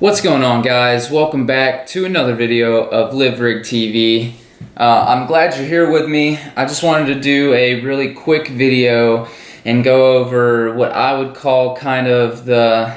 What's going on, guys? Welcome back to another video of Live Rig TV. I'm glad you're here with me. I just wanted to do a really quick video and go over what I would call kind of the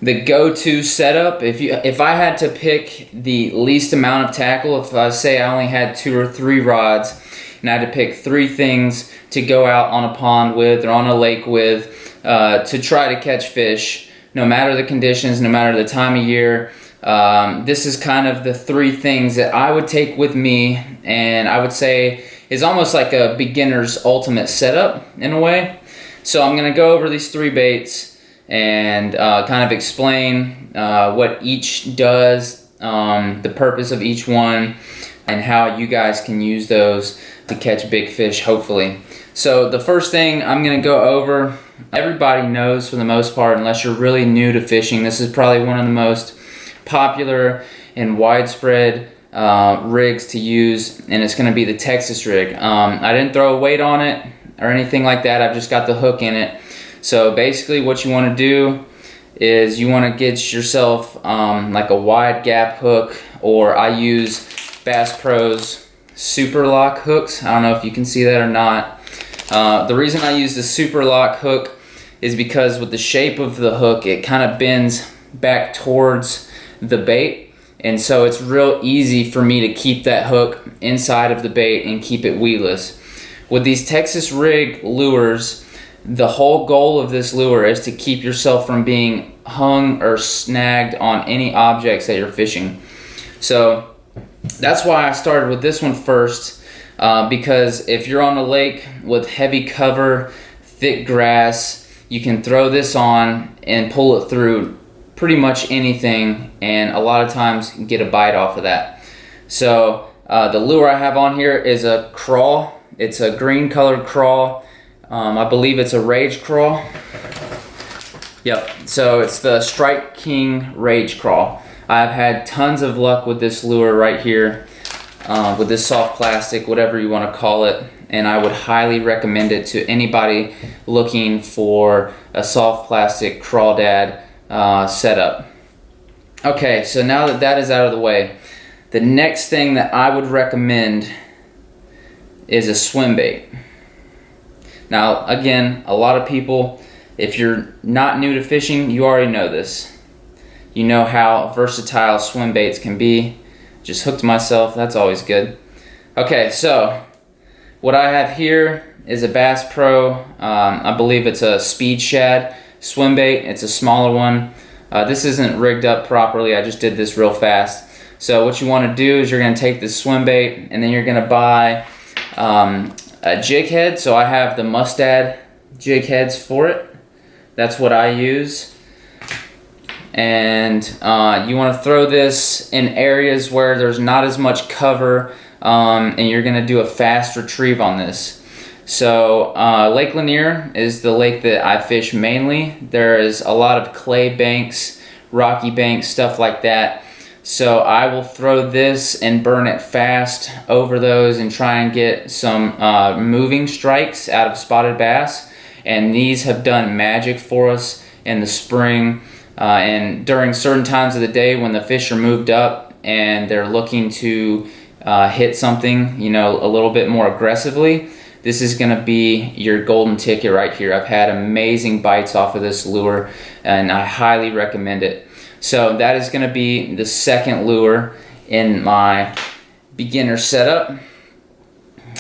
go-to setup. If I had to pick the least amount of tackle, if I say I only had 2 or 3 rods and I had to pick 3 things to go out on a pond with or on a lake with to try to catch fish, no matter the conditions, no matter the time of year, this is kind of the 3 things that I would take with me, and I would say is almost like a beginner's ultimate setup in a way. So I'm going to go over these 3 baits and kind of explain what each does, the purpose of each one, and how you guys can use those to catch big fish, hopefully. So the first thing I'm going to go over, everybody knows for the most part, unless you're really new to fishing, this is probably one of the most popular and widespread rigs to use, and it's going to be the Texas rig. I didn't throw a weight on it or anything like that. I've just got the hook in it. So basically what you want to do is you want to get yourself like a wide gap hook, or I use Bass Pro's Super Lock hooks. I don't know if you can see that or not. The reason I use the Super Lock hook is because with the shape of the hook, it kind of bends back towards the bait, and so it's real easy for me to keep that hook inside of the bait and keep it weedless. With these Texas rig lures, the whole goal of this lure is to keep yourself from being hung or snagged on any objects that you're fishing. So that's why I started with this one first, because if you're on a lake with heavy cover, thick grass, you can throw this on and pull it through pretty much anything, and a lot of times get a bite off of that. So the lure I have on here is a crawl. It's a green colored crawl. I believe it's a Rage crawl. Yep, so it's the Strike King Rage crawl. I've had tons of luck with this lure right here, with this soft plastic, whatever you want to call it, and I would highly recommend it to anybody looking for a soft plastic crawdad setup. Okay, so now that that is out of the way, the next thing that I would recommend is a swim bait. Now again, a lot of people, if you're not new to fishing, you already know this. You know how versatile swim baits can be. Just hooked myself, that's always good. Okay, so what I have here is a Bass Pro, I believe it's a Speed Shad swim bait. It's a smaller one. This isn't rigged up properly, I just did this real fast. So what you want to do is you're going to take this swim bait, and then you're going to buy a jig head. So I have the Mustad jig heads for it. That's what I use. And you want to throw this in areas where there's not as much cover, and you're going to do a fast retrieve on this. So Lake Lanier is the lake that I fish mainly. There is a lot of clay banks, rocky banks, stuff like that. So I will throw this and burn it fast over those and try and get some moving strikes out of spotted bass. And these have done magic for us in the spring. And during certain times of the day when the fish are moved up and they're looking to hit something, you know, a little bit more aggressively, this is going to be your golden ticket right here. I've had amazing bites off of this lure, and I highly recommend it. So that is going to be the second lure in my beginner setup.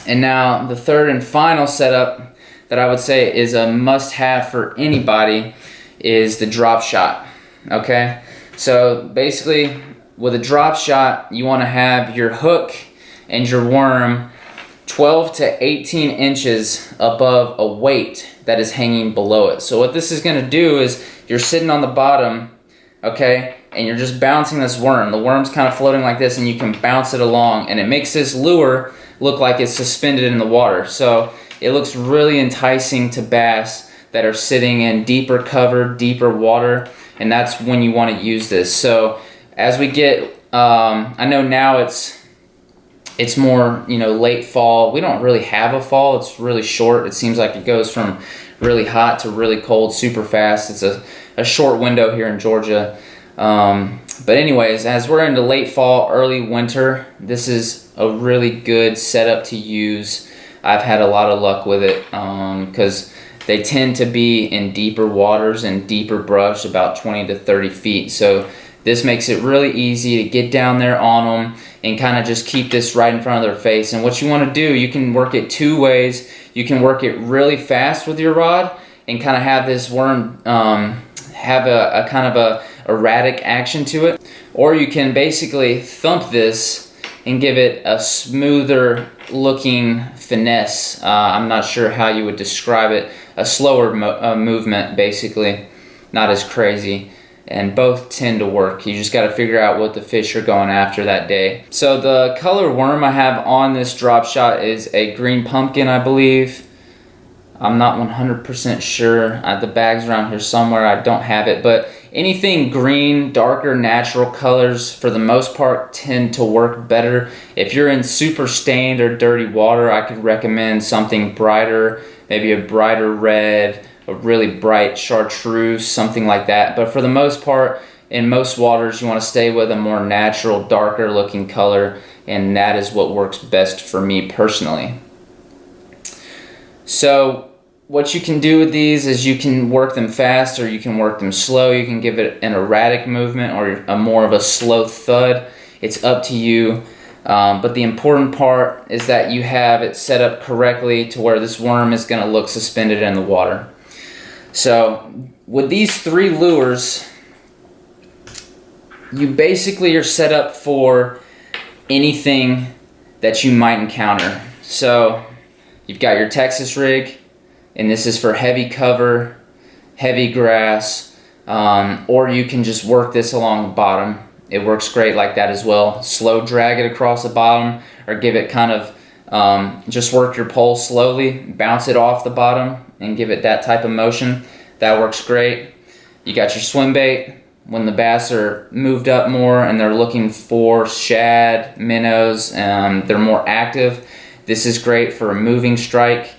And now the third and final setup that I would say is a must-have for anybody is the drop shot. Okay, so basically with a drop shot, you want to have your hook and your worm 12 to 18 inches above a weight that is hanging below it. So what this is going to do is you're sitting on the bottom, okay, and you're just bouncing this worm. The worm's kind of floating like this, and you can bounce it along, and it makes this lure look like it's suspended in the water. So it looks really enticing to bass that are sitting in deeper cover, deeper water, and that's when you want to use this. So as we get, I know now it's more, you know, late fall. We don't really have a fall. It's really short. It seems like it goes from really hot to really cold super fast. It's a short window here in Georgia. But anyways, as we're into late fall, early winter, this is a really good setup to use. I've had a lot of luck with it because they tend to be in deeper waters and deeper brush, about 20 to 30 feet. So this makes it really easy to get down there on them and kind of just keep this right in front of their face. And what you want to do, you can work it two ways. You can work it really fast with your rod and kind of have this worm have a kind of a erratic action to it. Or you can basically thump this and give it a smoother looking finesse. I'm not sure how you would describe it. A slower movement, basically, not as crazy. And both tend to work. You just got to figure out what the fish are going after that day. So the color worm I have on this drop shot is a green pumpkin, I believe. I'm not 100% sure. The bag's around here somewhere. I don't have it, but anything green, darker, natural colors for the most part tend to work better. If you're in super stained or dirty water, I could recommend something brighter, maybe a brighter red, a really bright chartreuse, something like that. But for the most part, in most waters, you want to stay with a more natural, darker looking color, and that is what works best for me personally. So what you can do with these is you can work them fast or you can work them slow. You can give it an erratic movement or a more of a slow thud. It's up to you. But the important part is that you have it set up correctly to where this worm is going to look suspended in the water. So with these three lures, you basically are set up for anything that you might encounter. So you've got your Texas rig, and this is for heavy cover, heavy grass, or you can just work this along the bottom. It works great like that as well. Slow drag it across the bottom, or give it kind of, just work your pole slowly, bounce it off the bottom, and give it that type of motion. That works great. You got your swim bait. When the bass are moved up more and they're looking for shad, minnows, they're more active, this is great for a moving strike.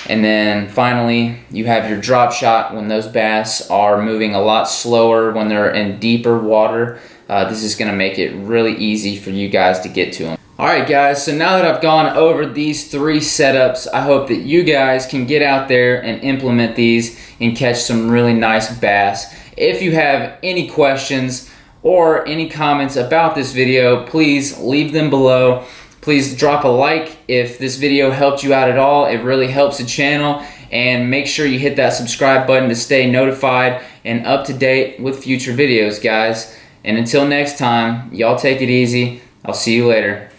And then finally, you have your drop shot when those bass are moving a lot slower, when they're in deeper water. This is going to make it really easy for you guys to get to them. Alright guys, so now that I've gone over these three setups, I hope that you guys can get out there and implement these and catch some really nice bass. If you have any questions or any comments about this video, please leave them below. Please drop a like if this video helped you out at all. It really helps the channel. And make sure you hit that subscribe button to stay notified and up to date with future videos, guys. And until next time, y'all take it easy. I'll see you later.